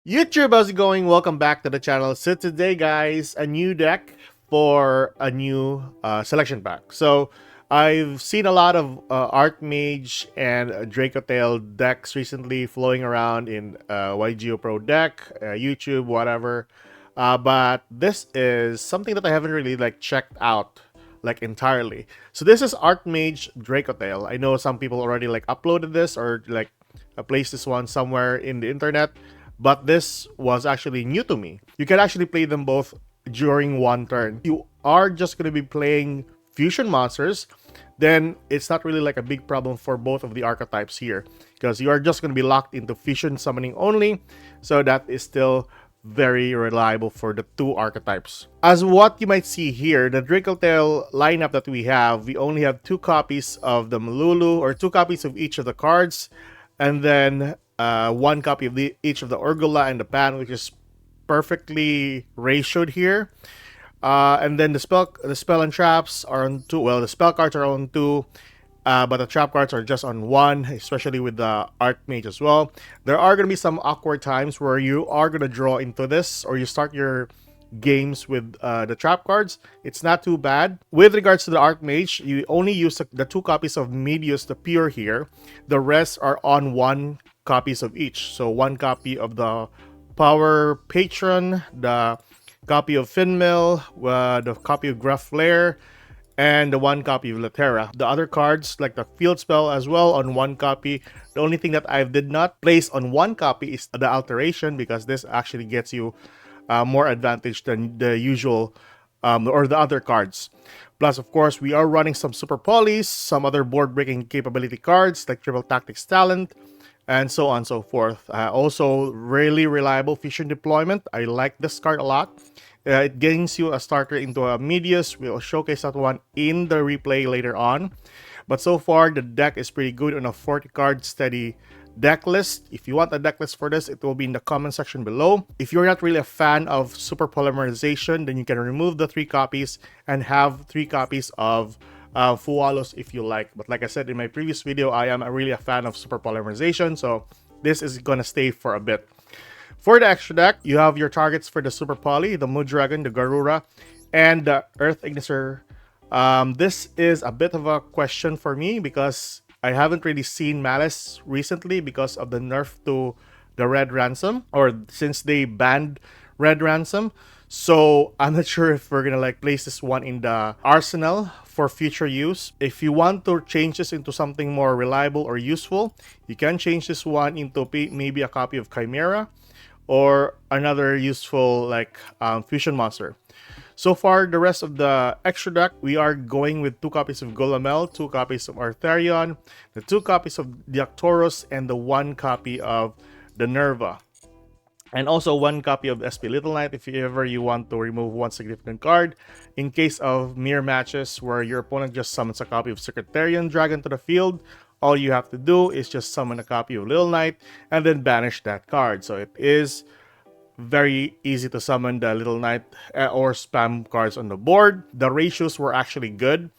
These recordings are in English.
YouTube, how's it going? Welcome back to the channel. So today, guys, a new deck for a new selection pack. So I've seen a lot of ARTMAGE and Dracotale decks recently flowing around in YGO Pro deck, YouTube, whatever. But this is something that I haven't really checked out entirely. So this is ARTMAGE Dracotale. I know some people already uploaded this or placed this one somewhere in the internet, but this was actually new to me. You can actually play them both during one turn. You are just going to be playing fusion monsters, then it's not really a big problem for both of the archetypes here, because you are just going to be locked into fusion summoning only, so that is still very reliable for the two archetypes. As what you might see here, the Dracotale lineup that we only have 2 copies of the Malulu, or 2 copies of each of the cards, and then 1 copy of each of the Urgula and the Pan, which is perfectly ratioed here. And then the spell and traps are on 2. Well, the spell cards are on 2, but the trap cards are just on 1, especially with the Archmage as well. There are going to be some awkward times where you are going to draw into this, or you start your games with the trap cards. It's not too bad. With regards to the Archmage, you only use the 2 copies of Medius the Pure here. The rest are on 1 copies of each. So 1 copy of the Power Patron, the copy of Finmill, the copy of Gruff Flare, and the 1 copy of Latera. The other cards, like the Field Spell as well, on 1 copy. The only thing that I did not place on 1 copy is the Alteration, because this actually gets you more advantage than the usual or the other cards. Plus, of course, we are running some Super Polys, some other board-breaking capability cards like Triple Tactics Talent, and so on and so forth. Also, really reliable fusion deployment. I like this card a lot. It gains you a starter into a Medius. We'll showcase that one in the replay later on. But so far, the deck is pretty good on a 40-card steady deck list. If you want a deck list for this, it will be in the comment section below. If you're not really a fan of super polymerization, then you can remove the 3 copies and have 3 copies of Fualos if you like. But like I said in my previous video, I am really a fan of super polymerization, so this is gonna stay for a bit. For the extra deck, you have your targets for the Super Poly, the Mood Dragon, the Garura, and the Earth Ignitor. This is a bit of a question for me because I haven't really seen Malice recently because of the nerf to the Red Ransom, or since they banned Red Ransom. So I'm not sure if we're gonna place this one in the arsenal for future use. If you want to change this into something more reliable or useful, you can change this one into maybe a copy of Chimera or another useful fusion monster. So far, the rest of the extra deck, we are going with 2 copies of Golamel, 2 copies of Artherion, the 2 copies of Diactoros, and the 1 copy of the Nerva. And also 1 copy of SP Little Knight if ever you want to remove 1 significant card. In case of mirror matches where your opponent just summons a copy of Secretarian Dragon to the field, all you have to do is just summon a copy of Little Knight and then banish that card. So it is very easy to summon the Little Knight or spam cards on the board. The ratios were actually good.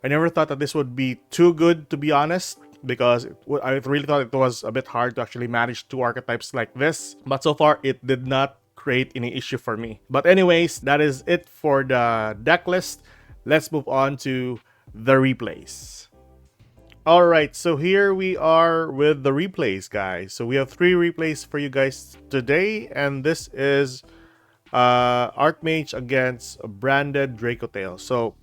I never thought that this would be too good, to be honest, because I really thought it was a bit hard to actually manage 2 archetypes like this. But so far, it did not create any issue for me. But anyways, that is it for the deck list. Let's move on to the replays. Alright, so here we are with the replays, guys. So we have 3 replays for you guys today, and this is Archmage against Branded Dracotale. So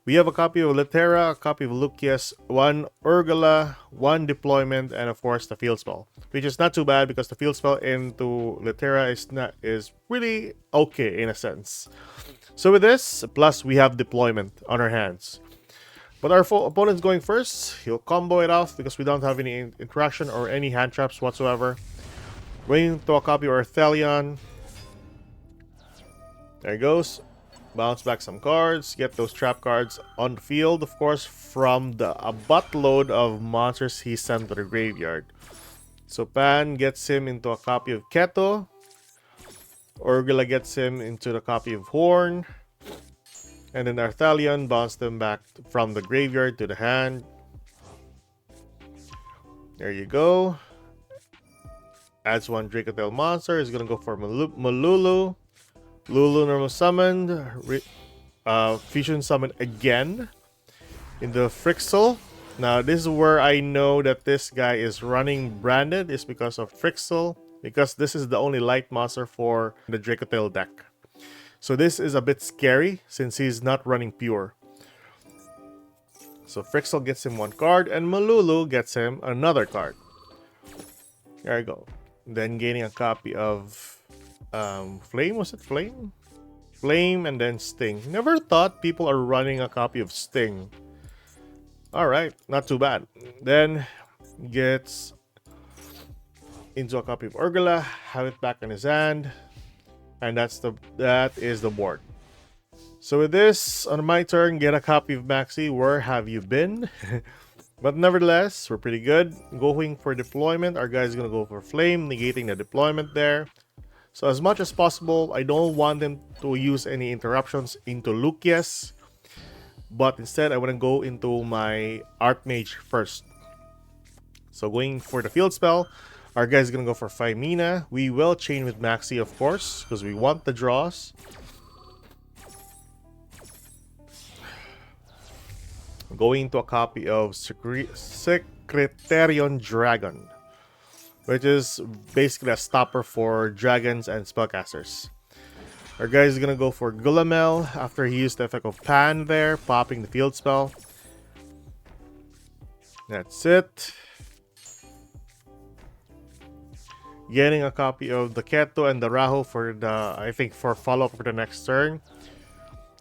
we have a copy of Latera, a copy of Lucius, 1 Urgula, 1 Deployment, and of course the Field Spell, which is not too bad because the Field Spell into Latera is really okay in a sense. So with this, plus we have Deployment on our hands. But our opponent's going first. He'll combo it off because we don't have any interaction or any hand traps whatsoever. Going to a copy of Arthelion. There he goes. Bounce back some cards. Get those trap cards on the field, of course, from a buttload of monsters he sent to the graveyard. So Pan gets him into a copy of Keto. Urgula gets him into the copy of Horn. And then Arthelion bounced them back from the graveyard to the hand. There you go. Adds one Dracotale monster. He's gonna go for Malulu. Lulu normal summoned. Fusion summon again in the Frixel. Now this is where I know that this guy is running branded, is because of Frixel, because this is the only light monster for the Dracotale deck. So this is a bit scary since he's not running pure. So Frixel gets him one card and Malulu gets him another card. There you go. Then gaining a copy of Flame, was it Flame? Flame and then Sting. Never thought people are running a copy of Sting. Alright, not too bad. Then gets into a copy of Urgula, have it back in his hand, and that is the board. So with this, on my turn, get a copy of Maxi. Where have you been? But nevertheless, we're pretty good. Going for deployment, our guy's gonna go for Flame, negating the deployment there. So as much as possible, I don't want them to use any interruptions into Lucius, but instead I want to go into my ARTMAGE first. So going for the field spell, our guy's gonna go for 5 Mina. We will chain with Maxi, of course, because we want the draws. Going into a copy of Secretarian Dragon, which is basically a stopper for dragons and spellcasters. Our guy is gonna go for Gulamel after he used the effect of Pan there, popping the field spell. That's it. Getting a copy of the Keto and the Raho for the, I think, for follow-up for the next turn.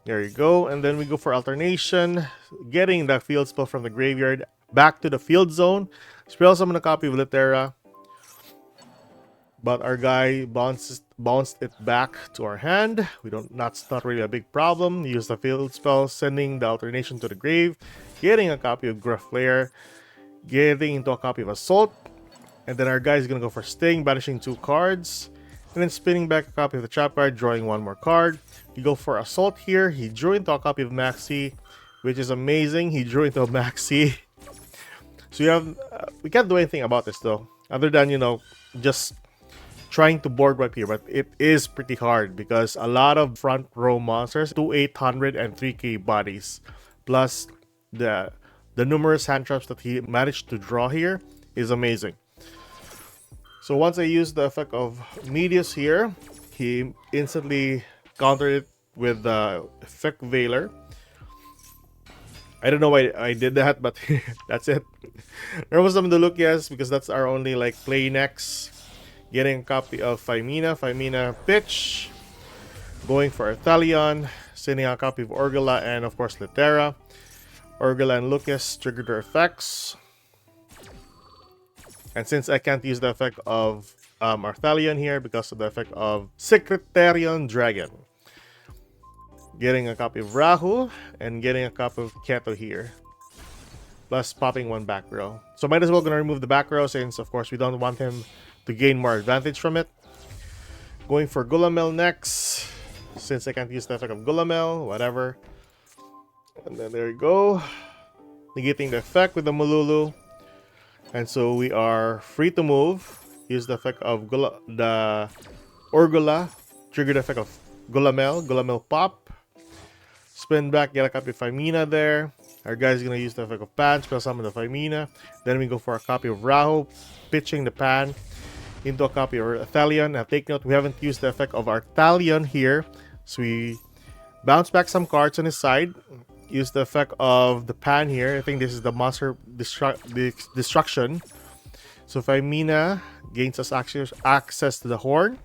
There you go. And then we go for alternation. Getting the field spell from the graveyard back to the field zone. Spell summon a copy of Litera. But our guy bounced it back to our hand. That's not really a big problem. Use the field spell, sending the alternation to the grave. Getting a copy of Gruff Flare. Getting into a copy of Assault. And then our guy is going to go for Sting, banishing 2 cards. And then spinning back a copy of the trap card, drawing 1 more card. You go for Assault here. He drew into a copy of Maxi, which is amazing. He drew into a Maxi. So we can't do anything about this though, other than, just trying to board wipe here. But it is pretty hard because a lot of front row monsters, 2,800 and 3k bodies, plus the numerous hand traps that he managed to draw here is amazing. So once I use the effect of Medius here, he instantly countered it with the effect Veiler. I don't know why I did that, but that's it. There was some of the Lucius because that's our only play next. Getting a copy of Femina Pitch. Going for Arthalion. Sending a copy of Urgula and of course Litera. Urgula and Lucius trigger their effects. And since I can't use the effect of Arthalion here because of the effect of Secretarian Dragon. Getting a copy of Rahu and getting a copy of Keto here. Plus popping 1 back row. So might as well gonna remove the back row since of course we don't want him to gain more advantage from it. Going for Gulamel next. Since I can't use the effect of Gulamel, whatever. And then there you go. Negating the effect with the Malulu. And so we are free to move. Use the effect of the Urgula. Trigger the effect of Gulamel pop. Spin back, get a copy of Femina there. Our guy's gonna use the effect of Pan, spell summon the Femina. Then we go for a copy of Rahu, pitching the Pan into a copy of Arthalion. Now take note, we haven't used the effect of Arthalion here. So we bounce back some cards on his side. Use the effect of the Pan here. I think this is the Monster Destruction. So Femina gains us access to the Horn.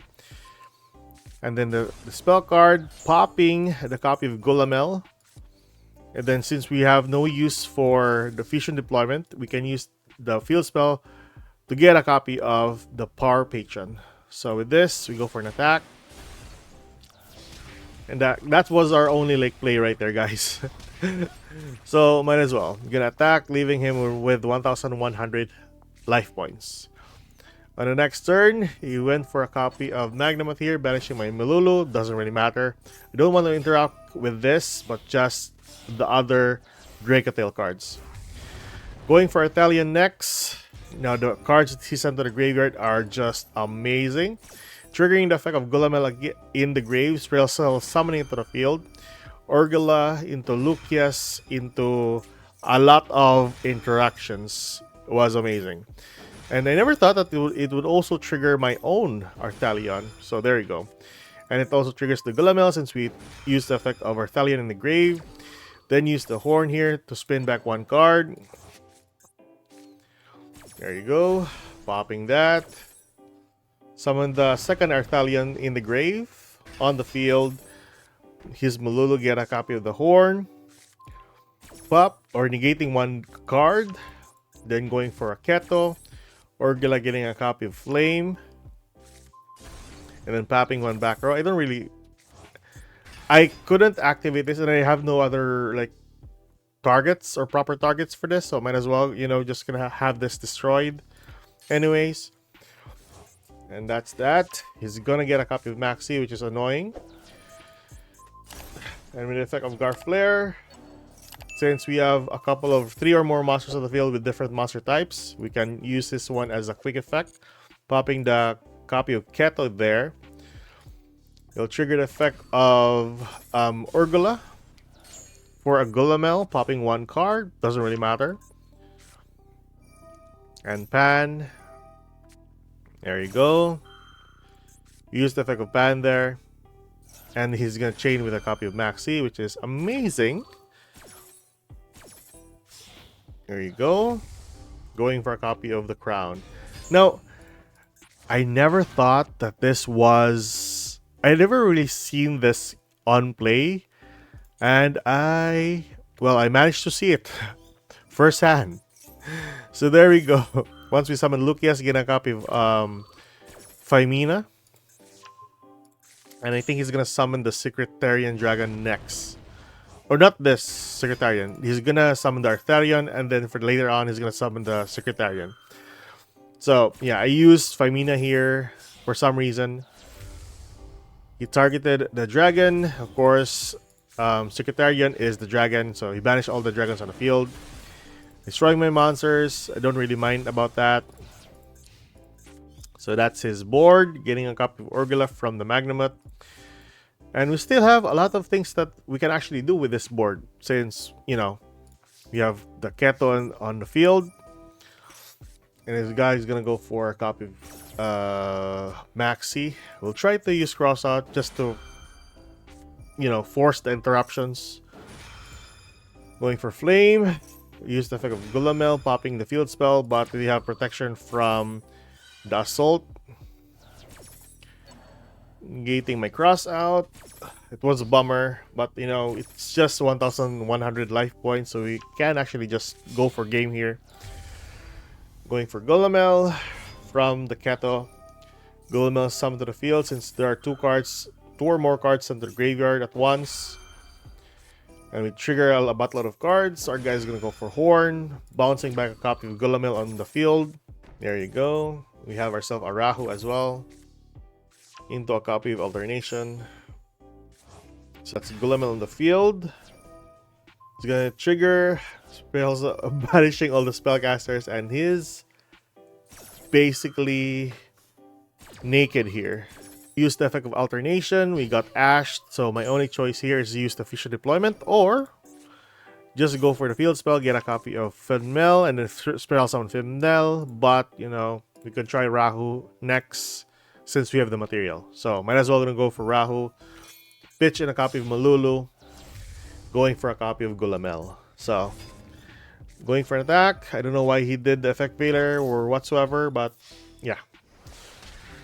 And then the spell card, popping the copy of Gulamel. And then since we have no use for the fusion deployment, we can use the field spell to get a copy of the Power Patron. So with this, we go for an attack. And that was our only play right there, guys. So might as well. We're gonna attack, leaving him with 1,100 life points. On the next turn, he went for a copy of Magnemite here, banishing my Malulu. Doesn't really matter. I don't want to interact with this, but just the other Dracotale cards. Going for Arthalion next. Now the cards that he sent to the graveyard are just amazing. Triggering the effect of Gulamel in the grave, spell cell summoning into the field. Orgula into Lucius into a lot of interactions. It was amazing. And I never thought that it would also trigger my own Arthalion. So there you go. And it also triggers the Gulamel since we used the effect of Arthalion in the grave. Then use the horn here to spin back one card. There you go. Popping that. Summon the second Arthalion in the grave. On the field. His Malulu get a copy of the horn. Pop or negating one card. Then going for a Keto. Orgula getting a copy of Flame. And then popping one back row. I couldn't activate this and I have no other like targets or proper targets for this. So might as well, you know, just gonna have this destroyed. Anyways. And that's that. He's gonna get a copy of Maxi, which is annoying. And with the effect of Garflare, since we have a couple of 3 or more monsters on the field with different monster types, we can use this one as a quick effect. Popping the copy of Keto there. It'll trigger the effect of Orgula for a Gulamel, popping one card. Doesn't really matter. And Pan. There you go. Use the effect of Pan there. And he's going to chain with a copy of Maxi, which is amazing. There you go. Going for a copy of the Crown. Now, I never thought that this was... I never really seen this on play. And I managed to see it firsthand. So there we go. Once we summon Lucius, get a copy of Phimina. And I think he's gonna summon the Secretarian Dragon next. Or not this Secretarian. He's gonna summon the Artharion, and then for later on, he's gonna summon the Secretarian. So, yeah, I used Phimina here for some reason. He targeted the dragon. Of course, Secretarian is the dragon, so he banished all the dragons on the field. Destroying my monsters. I don't really mind about that. So that's his board. Getting a copy of Orgula from the Magnamut. And we still have a lot of things that we can actually do with this board. Since, you know, we have the Keto on the field. And this guy is going to go for a copy of Maxi. We'll try to use Cross Out just to, you know, force the interruptions. Going for Flame. Use the effect of Gulamel, popping the field spell, but we have protection from the Assault. Gating my Cross Out. It was a bummer, but you know, it's just 1,100 life points, so we can actually just go for game here. Going for Gulamel from the Keto. Gulamel summoned to the field since there are 2 or more cards in the graveyard at once. And we trigger a buttload of cards. Our guy's gonna go for Horn, bouncing back a copy of Gulamel on the field. There you go. We have ourselves a Rahu as well. Into a copy of Alternation. So that's Gulamel on the field. He's gonna trigger spells, banishing all the spellcasters, and he's basically naked here. Use the effect of Alternation. We got Ashed, so my only choice here is to use the Fusion Deployment, or just go for the field spell, get a copy of Fenmel, and then spell summon Fenmel. But, you know, we could try Rahu next since we have the material. So, might as well gonna go for Rahu. Pitch in a copy of Malulu. Going for a copy of Gulamel. So, going for an attack. I don't know why he did the effect failure or whatsoever, but yeah.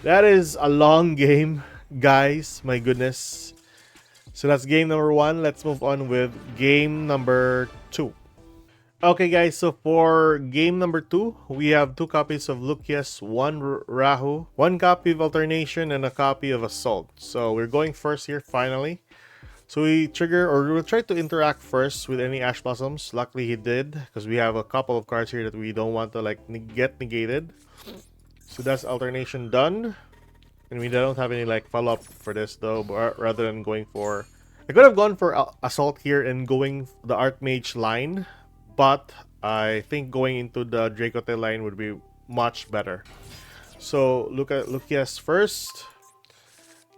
That is a long game, guys. My goodness. So that's game number 1. Let's move on with game number 2. Okay, guys. So for game number 2, we have 2 copies of Lucius, 1 Rahu, 1 copy of Alternation, and a copy of Assault. So we're going first here, finally. So we trigger, or we'll try to interact first with any Ash Blossoms. Luckily he did, because we have a couple of cards here that we don't want to like get negated. So that's Alternation done. And we don't have any like follow-up for this though, but rather than going for... I could have gone for Assault here and going the ARTMAGE line, but I think going into the Dracotale line would be much better. So look at Lucius first.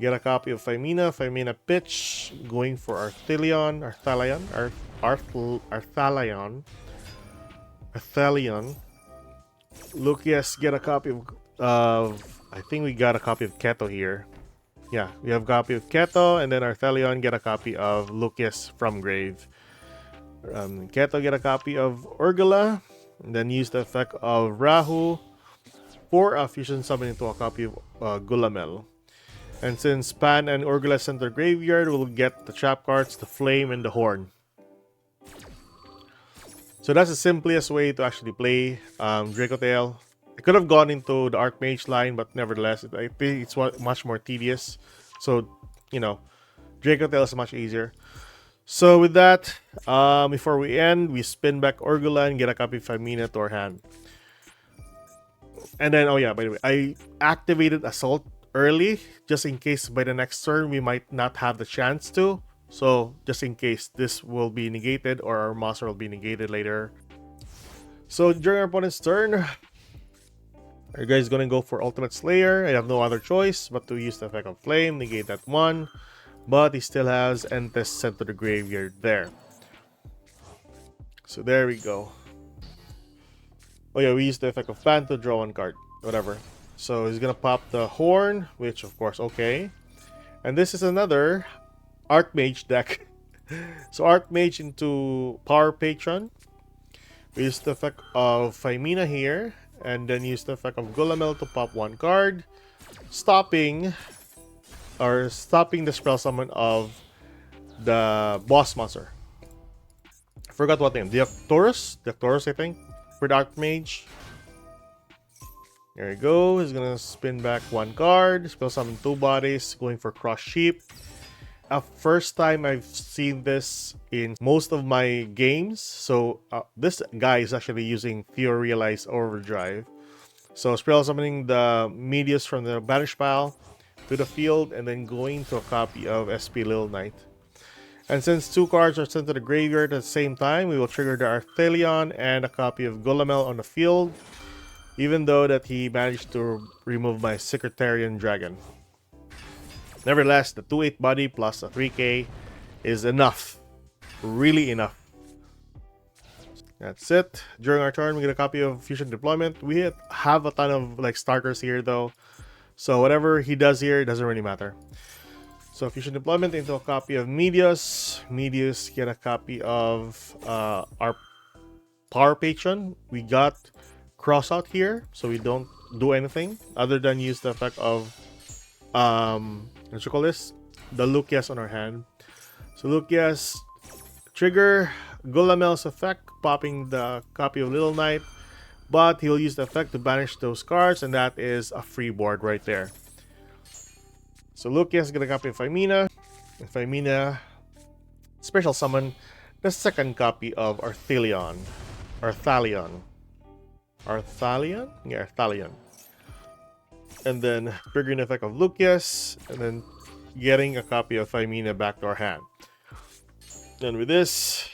Get a copy of Phimina, pitch, going for Arthalion, Lucius, get a copy of I think we got a copy of Keto here. Yeah, we have a copy of Keto, and then Arthalion get a copy of Lucius from Grave. Keto get a copy of Urgula, and then use the effect of Rahu for a fusion summon into a copy of Gulamel. And since Pan and Urgula sent their graveyard, we'll get the trap cards, the Flame, and the Horn. So that's the simplest way to actually play Dracotale. I could have gone into the ARTMAGE line, but nevertheless, I think it's much more tedious. So, you know, Dracotale is much easier. So with that, before we end, we spin back Urgula and get a copy of Phimina to our hand. And then, oh yeah, by the way, I activated Assault early, just in case by the next turn we might not have the chance to. So just in case this will be negated or our monster will be negated later. So during our opponent's turn, are you guys gonna go for Ultimate Slayer? I have no other choice but to use the effect of Flame, negate that one. But he still has Entes sent to the graveyard there. So there we go. Oh yeah, we used the effect of Pan to draw one card. Whatever. So he's gonna pop the Horn, which of course, okay. And this is another ARTMAGE deck. So ARTMAGE into Power Patron. We use the effect of Phimina here, and then use the effect of Gulamel to pop one card, stopping the spell summon of the boss monster. I forgot what name. Decklist, I think, for the ARTMAGE. There we go. He's gonna spin back one card, spell summon two bodies, going for Cross Sheep. First time I've seen this in most of my games. So this guy is actually using Theorealized Overdrive. So spell summoning the Medius from the Banish pile to the field, and then going to a copy of SP Lil Knight. And since two cards are sent to the graveyard at the same time, we will trigger the Arthalion and a copy of Gulamel on the field, even though that he managed to remove my Secretarian Dragon. Nevertheless, the 2/8 body plus a 3k is enough. Really enough. That's it. During our turn, we get a copy of Fusion Deployment. We have a ton of like starters here though. So whatever he does here, it doesn't really matter. So Fusion Deployment into a copy of Medius. Medius get a copy of our Power Patron. We got Cross out here, so we don't do anything other than use the effect of what you call this? The Lucius on our hand. So Lucius trigger Gulamel's effect, popping the copy of Little Knight, but he'll use the effect to banish those cards, and that is a free board right there. So Lucius get a copy of Phimina, and Phimina special summon the second copy of Arthalion. Yeah, Arthalion. And then triggering the effect of Lucius, and then getting a copy of Phimina back to our hand. And with this,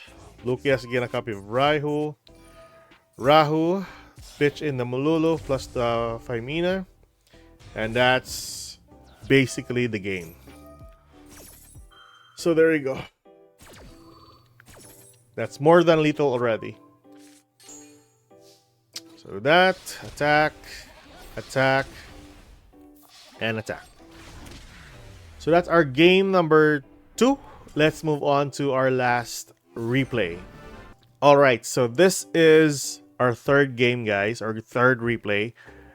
Lucius again a copy of Rahu, pitch in the Mululu plus the Phimina, and that's basically the game. So there you go. That's more than lethal already. So that, attack, and attack. So that's our game number 2. Let's move on to our last replay. Alright, so this is our third game, guys, our third replay.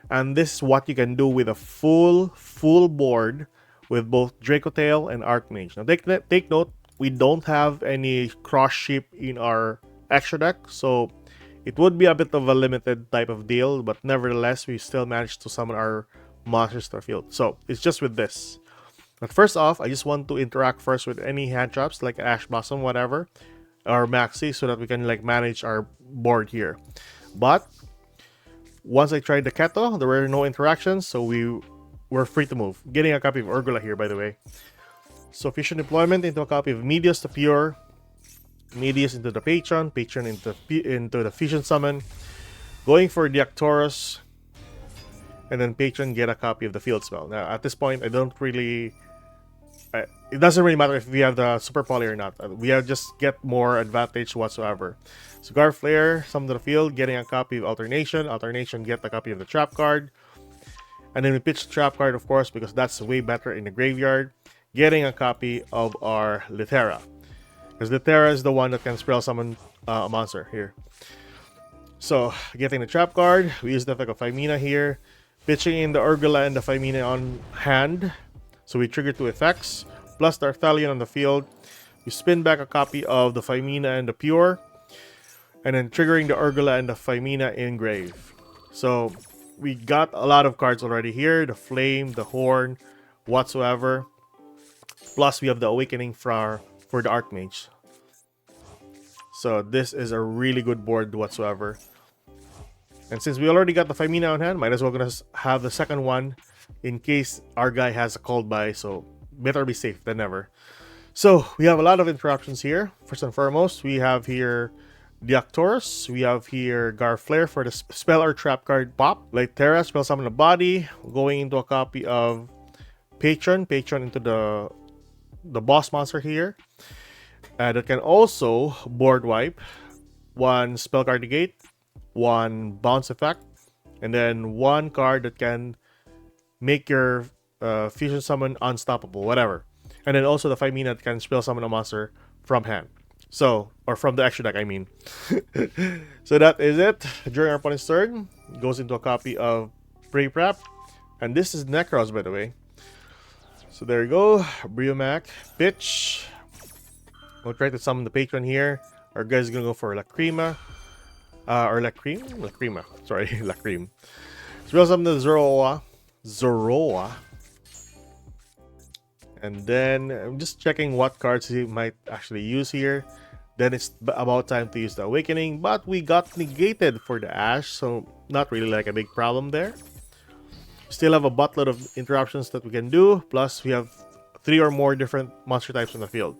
And this is what you can do with a full board with both Dracotale and ARTMAGE. Now take note, we don't have any cross ship in our extra deck, so it would be a bit of a limited type of deal, but nevertheless, we still managed to summon our monsters to our field. So it's just with this. But first off, I just want to interact first with any hand traps like Ash Blossom, whatever, or Maxi, so that we can like manage our board here. But once I tried the Keto, there were no interactions, so we were free to move. Getting a copy of Urgula here, by the way. So Fusion Deployment into a copy of Medius to Pure, Medius into the Patron into the Fusion Summon, going for the Arcturus, and then patron get a copy of the field spell. Now at this point, I don't really. It doesn't really matter if we have the super poly or not. We have just get more advantage whatsoever. So Gar Flare, summon to the field, getting a copy of Alternation. Alternation get a copy of the trap card. And then we pitch the trap card, of course, because that's way better in the graveyard. Getting a copy of our Litera. Because Litera is the one that can spell summon a monster here. So, getting the trap card, we use the effect of Phymina here. Pitching in the Urgula and the Phymina on hand. So we trigger 2 effects. Plus the Arthalion on the field. We spin back a copy of the Phymina and the Pure. And then triggering the Urgula and the Phymina in grave. So we got a lot of cards already here. The Flame, the Horn, whatsoever. Plus we have the Awakening for the Archmage. So this is a really good board whatsoever. And since we already got the Phymina on hand, might as well gonna have the second one in case our guy has a cold buy. So better be safe than never. So we have a lot of interruptions here. First and foremost, we have here the Arcturus. We have here Gar Flare for the spell or trap card pop. Like Terra, spell summon the body. Going into a copy of Patron. Patron into the boss monster here. That can also board wipe. 1 spell card negate. 1 bounce effect. And then 1 card that can make your fusion summon unstoppable. Whatever. And then also the Phymina that can spell summon a monster from hand. So, or from the extra deck, I mean. So that is it. During our opponent's turn, it goes into a copy of Prey Prep. And this is Nekroz, by the way. So there you go. Briomac. Pitch. We'll try to summon the patron here. Our guy's gonna go for Lacrima. Or Lacrim? Lacrima. Sorry, Lacrim. So we'll summon the Zoroa. And then I'm just checking what cards he might actually use here. Then it's about time to use the Awakening, but we got negated for the Ash, so not really like a big problem there. Still have a buttload of interruptions that we can do, plus we have 3 or more different monster types on the field.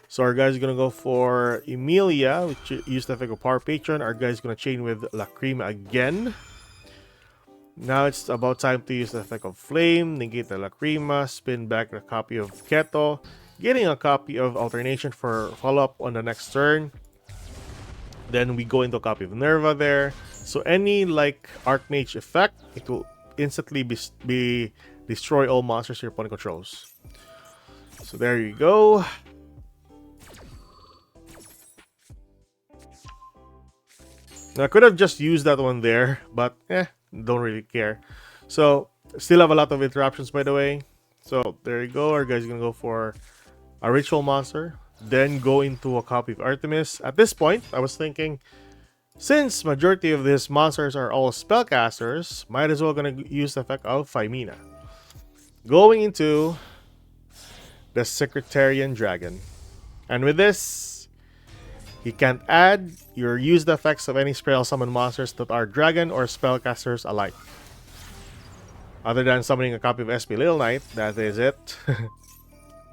So our guy's gonna go for Emilia, which used the effect of Power Patron. Our guy's gonna chain with Lacrima again. Now it's about time to use the effect of Flame, negate the Lacrima, spin back a copy of Keto, getting a copy of Alternation for follow-up on the next turn. Then we go into a copy of Nerva there. So any like Archmage effect, it will instantly be destroy all monsters your opponent controls. So there you go. Now I could have just used that one there, but don't really care. So still have a lot of interruptions, by the way. So there you go. Our guy's gonna go for a ritual monster, then go into a copy of Artemis. At this point, I was thinking, since majority of these monsters are all spellcasters, might as well gonna use the effect of Phymina. Going into the Secretarian Dragon. And with this, you can't add or use the effects of any spell summon monsters that are dragon or spellcasters alike. Other than summoning a copy of SP Little Knight, that is it.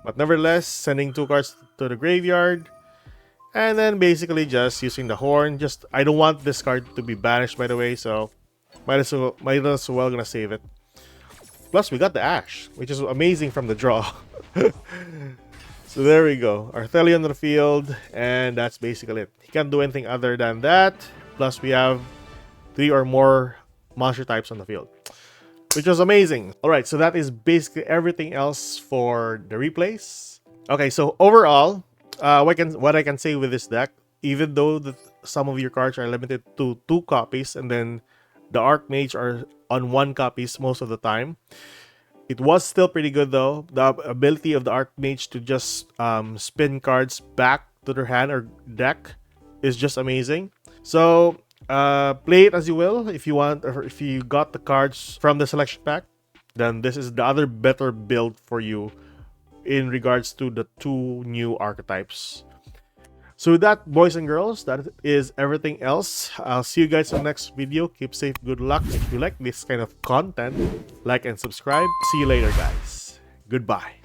But nevertheless, sending 2 cards to the graveyard. And then basically just using the horn. I don't want this card to be banished, by the way, so might as well gonna save it. Plus we got the Ash, which is amazing from the draw. So there we go. Arthelion on the field, and that's basically it. He can't do anything other than that. Plus we have 3 or more monster types on the field, which was amazing. Alright, so that is basically everything else for the replays. Okay, so overall, what I can say with this deck, even though some of your cards are limited to 2 copies, and then the Archmage are on 1 copies most of the time, it was still pretty good though. The ability of the Archmage to just spin cards back to their hand or deck is just amazing. So play it as you will. If you want, or if you got the cards from the selection pack, then this is the other better build for you in regards to the 2 new archetypes. So with that, boys and girls, that is everything else. I'll see you guys in the next video. Keep safe, good luck. If you like this kind of content, like and subscribe. See you later, guys. Goodbye.